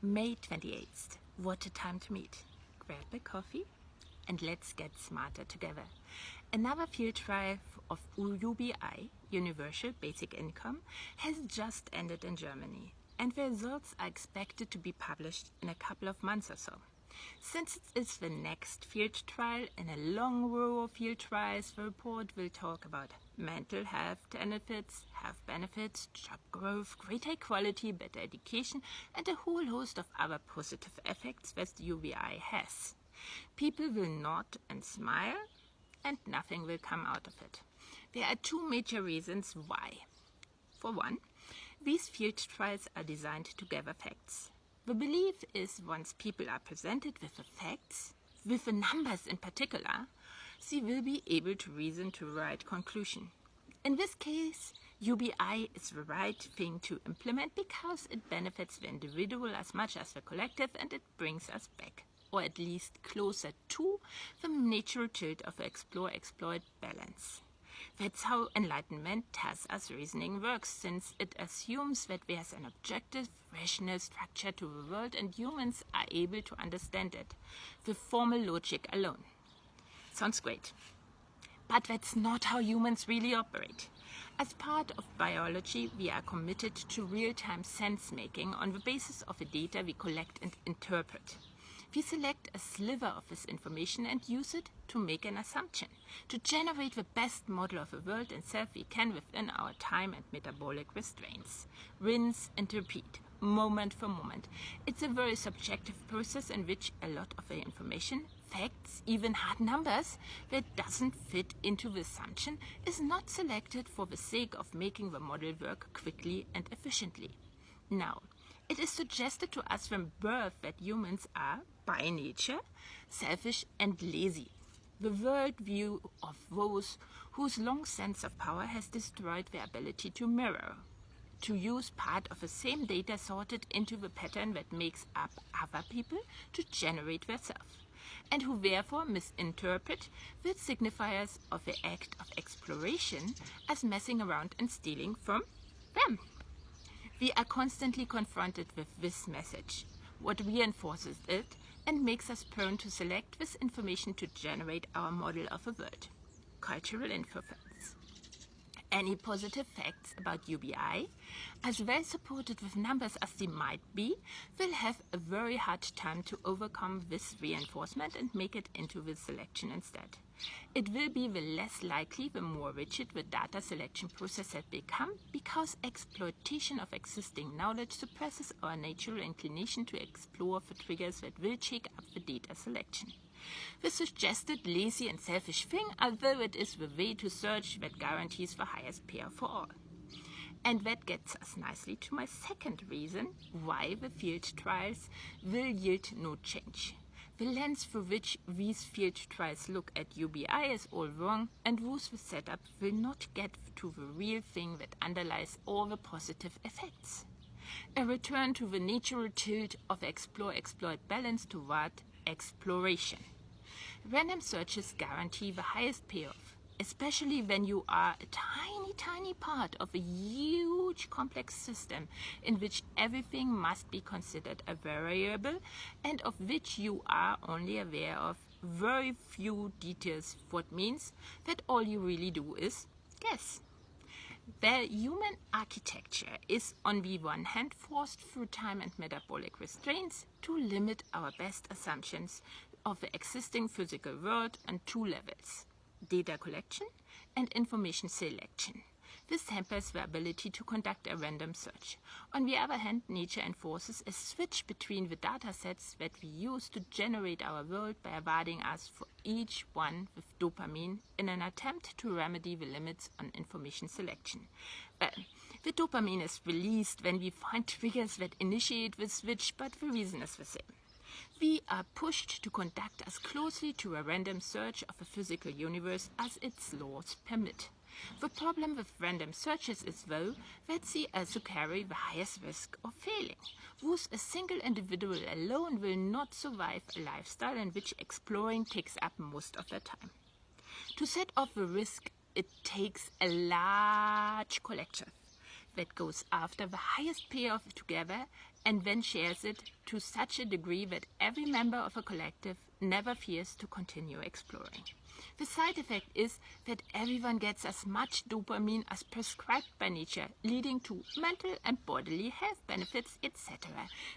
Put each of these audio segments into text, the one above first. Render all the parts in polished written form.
May 28th. What a time to meet. Grab a coffee and let's get smarter together. Another field trial of UBI, Universal Basic Income, has just ended in Germany, and the results are expected to be published in a couple of months or so. Since it is the next field trial in a long row of field trials, the report will talk about mental health benefits, job growth, greater equality, better education, and a whole host of other positive effects that the UBI has. People will nod and smile, and nothing will come out of it. There are two major reasons why. For one, these field trials are designed to gather facts. The belief is once people are presented with the facts, with the numbers in particular, they will be able to reason to the right conclusion. In this case, UBI is the right thing to implement because it benefits the individual as much as the collective, and it brings us back, or at least closer to, the natural tilt of the explore-exploit balance. That's how Enlightenment tells us reasoning works, since it assumes that there's an objective, rational structure to the world and humans are able to understand it with formal logic alone. Sounds great. But that's not how humans really operate. As part of biology, we are committed to real-time sense-making on the basis of the data we collect and interpret. We select a sliver of this information and use it to make an assumption, to generate the best model of the world and self we can within our time and metabolic restraints. Rinse and repeat, moment for moment. It's a very subjective process in which a lot of the information, facts, even hard numbers, that doesn't fit into the assumption is not selected for the sake of making the model work quickly and efficiently. Now, it is suggested to us from birth that humans are, by nature, selfish and lazy. The worldview of those whose long sense of power has destroyed their ability to mirror, to use part of the same data sorted into the pattern that makes up other people to generate their self, and who therefore misinterpret the signifiers of the act of exploration as messing around and stealing from them. We are constantly confronted with this message, what reinforces it and makes us prone to select this information to generate our model of a world. Cultural info facts. Any positive facts about UBI, as well supported with numbers as they might be, will have a very hard time to overcome this reinforcement and make it into the selection instead. It will be the less likely the more rigid the data selection process has become, because exploitation of existing knowledge suppresses our natural inclination to explore the triggers that will shake up the data selection. The suggested lazy and selfish thing, although it is the way to search that guarantees the highest payoff for all. And that gets us nicely to my second reason why the field trials will yield no change. The lens through which these field trials look at UBI is all wrong, and those with setup will not get to the real thing that underlies all the positive effects. A return to the natural tilt of explore-exploit balance toward exploration. Random searches guarantee the highest payoff, especially when you are a tiny part of a huge complex system in which everything must be considered a variable and of which you are only aware of very few details, what means that all you really do is guess. The human architecture is on the one hand forced through time and metabolic restraints to limit our best assumptions of the existing physical world on two levels: data collection and information selection. This hampers the ability to conduct a random search. On the other hand, nature enforces a switch between the data sets that we use to generate our world by awarding us for each one with dopamine in an attempt to remedy the limits on information selection. Well, the dopamine is released when we find triggers that initiate the switch, but the reason is the same. We are pushed to conduct as closely to a random search of the physical universe as its laws permit. The problem with random searches is, though, that they also carry the highest risk of failing, whose a single individual alone will not survive a lifestyle in which exploring takes up most of their time. To set off the risk, it takes a large collective that goes after the highest payoff together and then shares it to such a degree that every member of a collective never fears to continue exploring. The side effect is that everyone gets as much dopamine as prescribed by nature, leading to mental and bodily health benefits, etc.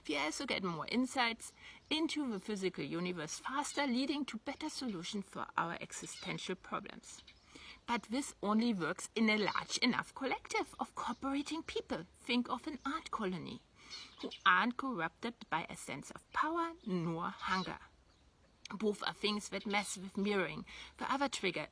We also get more insights into the physical universe faster, leading to better solutions for our existential problems. But this only works in a large enough collective of cooperating people. Think of an ant colony, who aren't corrupted by a sense of power nor hunger. Both are things that mess with mirroring, the other trick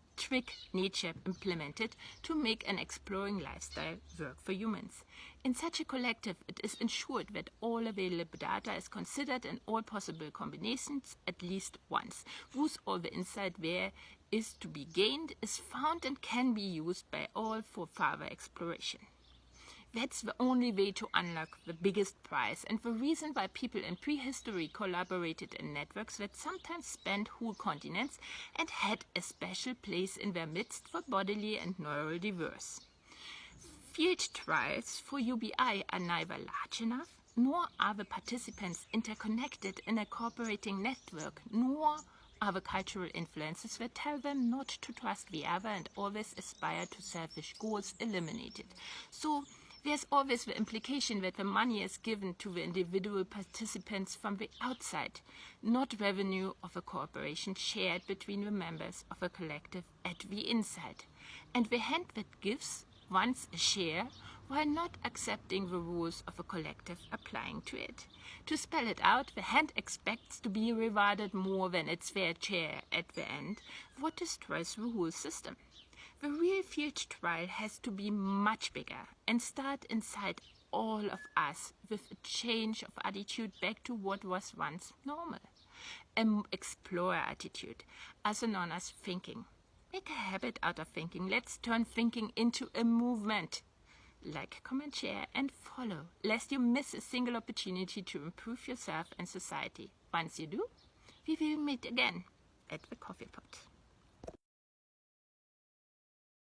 nature implemented to make an exploring lifestyle work for humans. In such a collective, it is ensured that all available data is considered in all possible combinations at least once. Thus, all the insight there is to be gained is found and can be used by all for further exploration. That's the only way to unlock the biggest prize, and the reason why people in prehistory collaborated in networks that sometimes spanned whole continents and had a special place in their midst for bodily and neural diverse. Field trials for UBI are neither large enough, nor are the participants interconnected in a cooperating network, nor are the cultural influences that tell them not to trust the other and always aspire to selfish goals eliminated. So there's always the implication that the money is given to the individual participants from the outside, not revenue of a corporation shared between the members of a collective at the inside. And the hand that gives wants a share while not accepting the rules of a collective applying to it. To spell it out, the hand expects to be rewarded more than its fair share at the end, what destroys the whole system. The real field trial has to be much bigger and start inside all of us with a change of attitude back to what was once normal. An explorer attitude, also known as thinking. Make a habit out of thinking. Let's turn thinking into a movement. Like, comment, share, and follow, lest you miss a single opportunity to improve yourself and society. Once you do, we will meet again at the coffee pot.